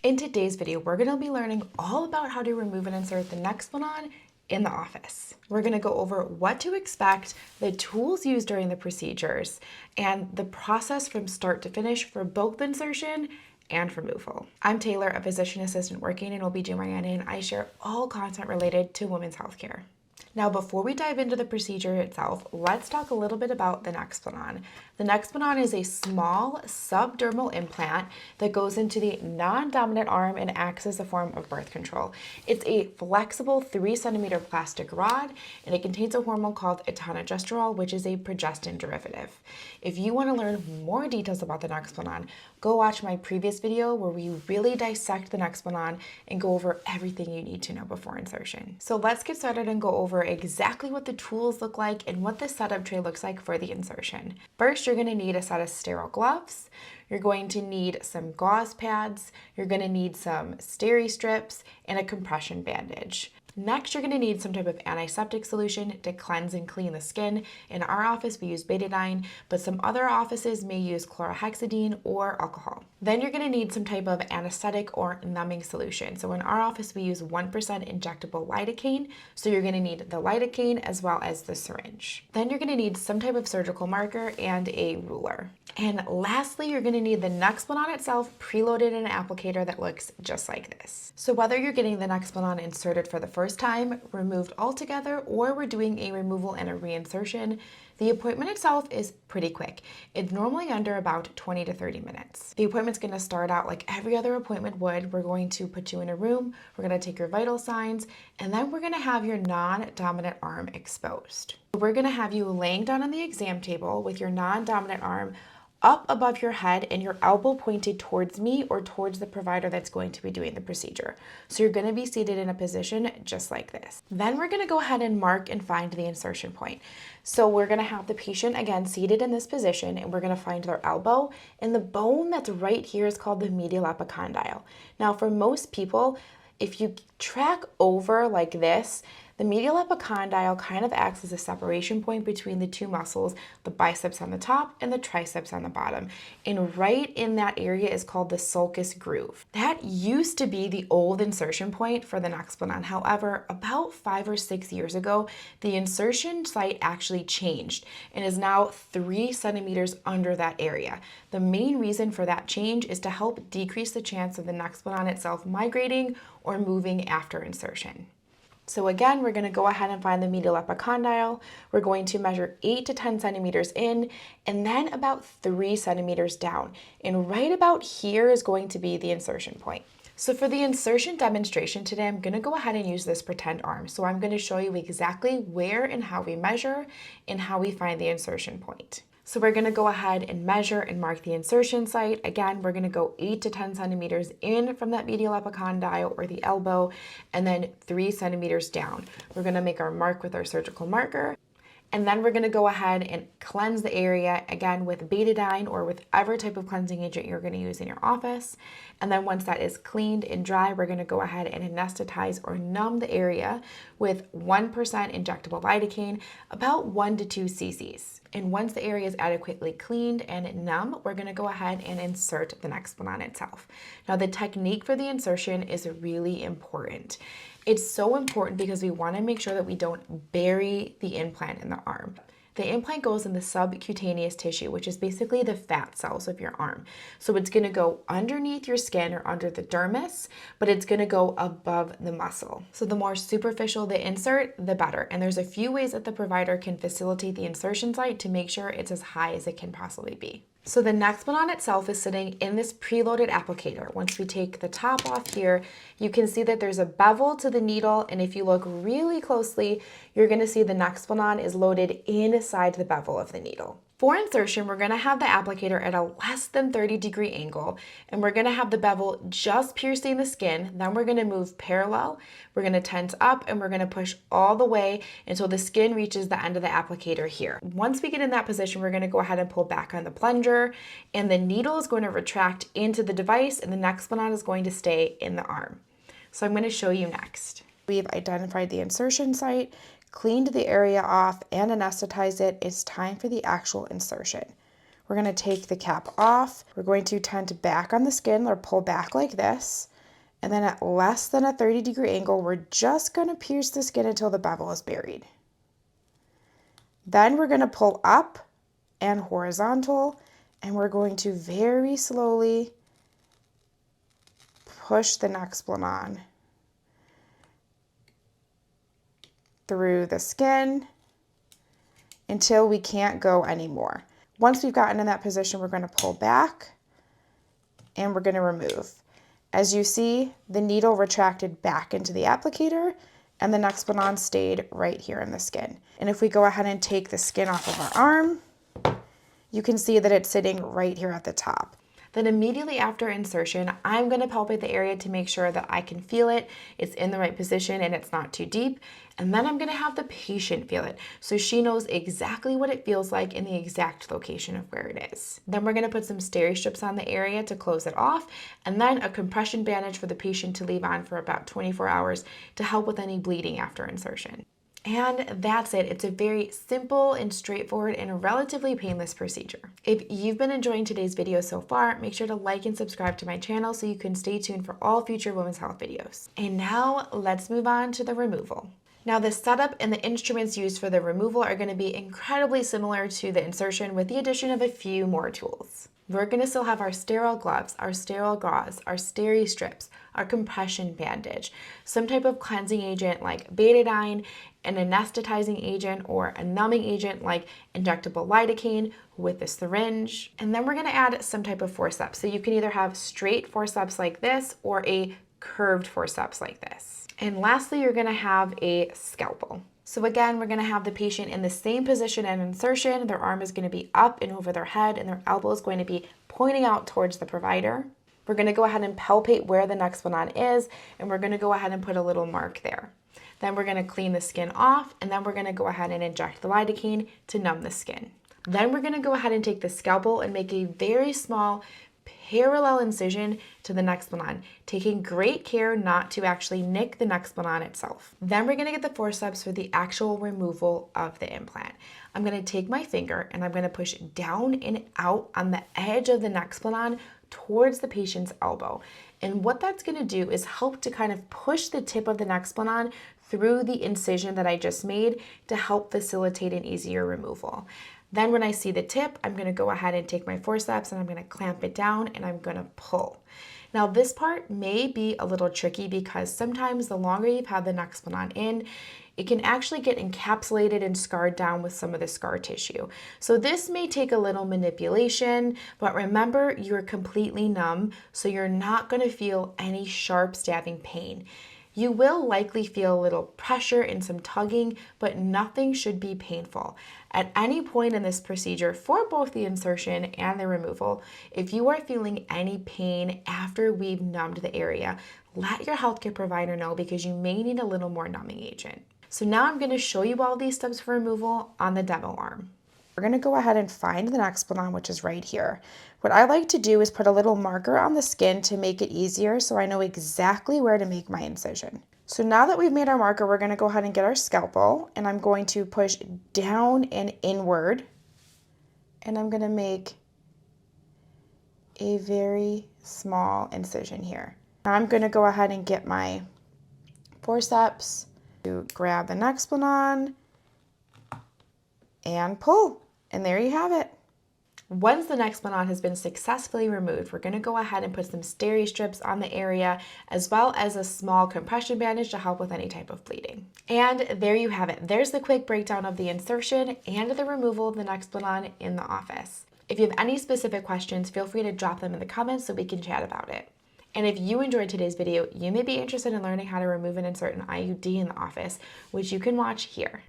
In today's video, we're going to be learning all about how to remove and insert the Nexplanon in the office. We're going to go over what to expect, the tools used during the procedures, and the process from start to finish for both insertion and removal. I'm Taylor, a physician assistant working in OBGYN, and I share all content related to women's healthcare. Now, before we dive into the procedure itself, let's talk a little bit about the Nexplanon. The Nexplanon is a small subdermal implant that goes into the non-dominant arm and acts as a form of birth control. It's a flexible 3-centimeter plastic rod, and it contains a hormone called etonogestrel, which is a progestin derivative. If you want to learn more details about the Nexplanon, go watch my previous video where we really dissect the Nexplanon and go over everything you need to know before insertion. So let's get started and go over exactly what the tools look like and what the setup tray looks like for the insertion. First, you're going to need a set of sterile gloves. You're going to need some gauze pads. You're going to need some steri strips and a compression bandage. Next, you're going to need some type of antiseptic solution to cleanse and clean the skin. In our office, we use betadine, but some other offices may use chlorhexidine or alcohol. Then you're going to need some type of anesthetic or numbing solution. So in our office, we use 1% injectable lidocaine. So you're going to need the lidocaine as well as the syringe. Then you're going to need some type of surgical marker and a ruler. And lastly, you're going to need the Nexplanon itself preloaded in an applicator that looks just like this. So whether you're getting the Nexplanon inserted for the first time, removed altogether, or we're doing a removal and a reinsertion, the appointment itself is pretty quick. It's normally under about 20 to 30 minutes. The appointment's going to start out like every other appointment would. We're going to put you in a room, we're going to take your vital signs, and then we're going to have your non-dominant arm exposed. We're going to have you laying down on the exam table with your non-dominant arm up above your head and your elbow pointed towards me or towards the provider that's going to be doing the procedure. So you're going to be seated in a position just like this. Then we're going to go ahead and mark and find the insertion point. So we're going to have the patient again seated in this position, and we're going to find their elbow, and the bone that's right here is called the medial epicondyle. Now for most people, if you track over like this, the medial epicondyle kind of acts as a separation point between the two muscles, the biceps on the top and the triceps on the bottom. And right in that area is called the sulcus groove. That used to be the old insertion point for the Nexplanon. However, about 5 or 6 years ago, the insertion site actually changed and is now 3 centimeters under that area. The main reason for that change is to help decrease the chance of the Nexplanon itself migrating or moving after insertion. So again, we're going to go ahead and find the medial epicondyle. We're going to measure 8 to 10 centimeters in and then about 3 centimeters down. And right about here is going to be the insertion point. So for the insertion demonstration today, I'm going to go ahead and use this pretend arm. So I'm going to show you exactly where and how we measure and how we find the insertion point. So we're going to go ahead and measure and mark the insertion site. Again, we're going to go 8 to 10 centimeters in from that medial epicondyle or the elbow, and then 3 centimeters down. We're going to make our mark with our surgical marker. And then we're going to go ahead and cleanse the area, again, with betadine or with whatever type of cleansing agent you're going to use in your office. And then once that is cleaned and dry, we're going to go ahead and anesthetize or numb the area with 1% injectable lidocaine, about 1 to 2 cc's. And once the area is adequately cleaned and numb, we're going to go ahead and insert the Nexplanon itself. Now, the technique for the insertion is really important. It's so important because we want to make sure that we don't bury the implant in the arm. The implant goes in the subcutaneous tissue, which is basically the fat cells of your arm. So it's going to go underneath your skin or under the dermis, but it's going to go above the muscle. So the more superficial the insert, the better. And there's a few ways that the provider can facilitate the insertion site to make sure it's as high as it can possibly be. So the Nexplanon itself is sitting in this preloaded applicator. Once we take the top off here, you can see that there's a bevel to the needle, and if you look really closely, you're going to see the Nexplanon is loaded inside the bevel of the needle. For insertion, we're going to have the applicator at a less than 30-degree angle, and we're going to have the bevel just piercing the skin. Then we're going to move parallel, we're going to tense up, and we're going to push all the way until the skin reaches the end of the applicator here. Once we get in that position, we're going to go ahead and pull back on the plunger, and the needle is going to retract into the device, and the Nexplanon is going to stay in the arm. So I'm going to show you next. We've identified the insertion site, cleaned the area off, and anesthetized it. It's time for the actual insertion. We're going to take the cap off. We're going to tend back on the skin or pull back like this. And then at less than a 30-degree angle, we're just going to pierce the skin until the bevel is buried. Then we're going to pull up and horizontal, and we're going to very slowly push the Nexplanon through the skin until we can't go anymore. Once we've gotten in that position, we're going to pull back and we're going to remove. As you see, the needle retracted back into the applicator and the Nexplanon stayed right here in the skin. And if we go ahead and take the skin off of our arm, you can see that it's sitting right here at the top. Then immediately after insertion, I'm going to palpate the area to make sure that I can feel it, it's in the right position and it's not too deep. And then I'm going to have the patient feel it so she knows exactly what it feels like in the exact location of where it is. Then we're going to put some steri strips on the area to close it off, and then a compression bandage for the patient to leave on for about 24 hours to help with any bleeding after insertion. And that's it. It's a very simple and straightforward and relatively painless procedure. If you've been enjoying today's video so far, make sure to like and subscribe to my channel so you can stay tuned for all future women's health videos. And now let's move on to the removal. Now the setup and the instruments used for the removal are going to be incredibly similar to the insertion with the addition of a few more tools. We're going to still have our sterile gloves, our sterile gauze, our steri strips, our compression bandage, some type of cleansing agent like betadine, an anesthetizing agent or a numbing agent like injectable lidocaine with a syringe. And then we're going to add some type of forceps. So you can either have straight forceps like this or a curved forceps like this. And lastly, you're going to have a scalpel. So again, we're going to have the patient in the same position at insertion. Their arm is going to be up and over their head and their elbow is going to be pointing out towards the provider. We're going to go ahead and palpate where the Nexplanon is, and we're going to go ahead and put a little mark there. Then we're going to clean the skin off, and then we're going to go ahead and inject the lidocaine to numb the skin. Then we're going to go ahead and take the scalpel and make a very small parallel incision to the Nexplanon, taking great care not to actually nick the Nexplanon itself. Then we're going to get the forceps for the actual removal of the implant. I'm going to take my finger and I'm going to push down and out on the edge of the Nexplanon towards the patient's elbow. And what that's going to do is help to kind of push the tip of the Nexplanon through the incision that I just made to help facilitate an easier removal. Then when I see the tip, I'm going to go ahead and take my forceps and I'm going to clamp it down and I'm going to pull. Now this part may be a little tricky because sometimes the longer you've had the Nexplanon in, it can actually get encapsulated and scarred down with some of the scar tissue. So this may take a little manipulation, but remember you're completely numb, so you're not going to feel any sharp stabbing pain. You will likely feel a little pressure and some tugging, but nothing should be painful. At any point in this procedure, for both the insertion and the removal, if you are feeling any pain after we've numbed the area, let your healthcare provider know because you may need a little more numbing agent. So now I'm going to show you all these steps for removal on the demo arm. We're going to go ahead and find the Nexplanon, which is right here. What I like to do is put a little marker on the skin to make it easier so I know exactly where to make my incision. So now that we've made our marker, we're going to go ahead and get our scalpel, and I'm going to push down and inward, and I'm going to make a very small incision here. Now I'm going to go ahead and get my forceps to grab the Nexplanon and pull. And there you have it. Once the Nexplanon has been successfully removed, we're going to go ahead and put some steri strips on the area as well as a small compression bandage to help with any type of bleeding. And there you have it. There's the quick breakdown of the insertion and the removal of the Nexplanon in the office. If you have any specific questions, feel free to drop them in the comments so we can chat about it. And if you enjoyed today's video, you may be interested in learning how to remove and insert an IUD in the office, which you can watch here.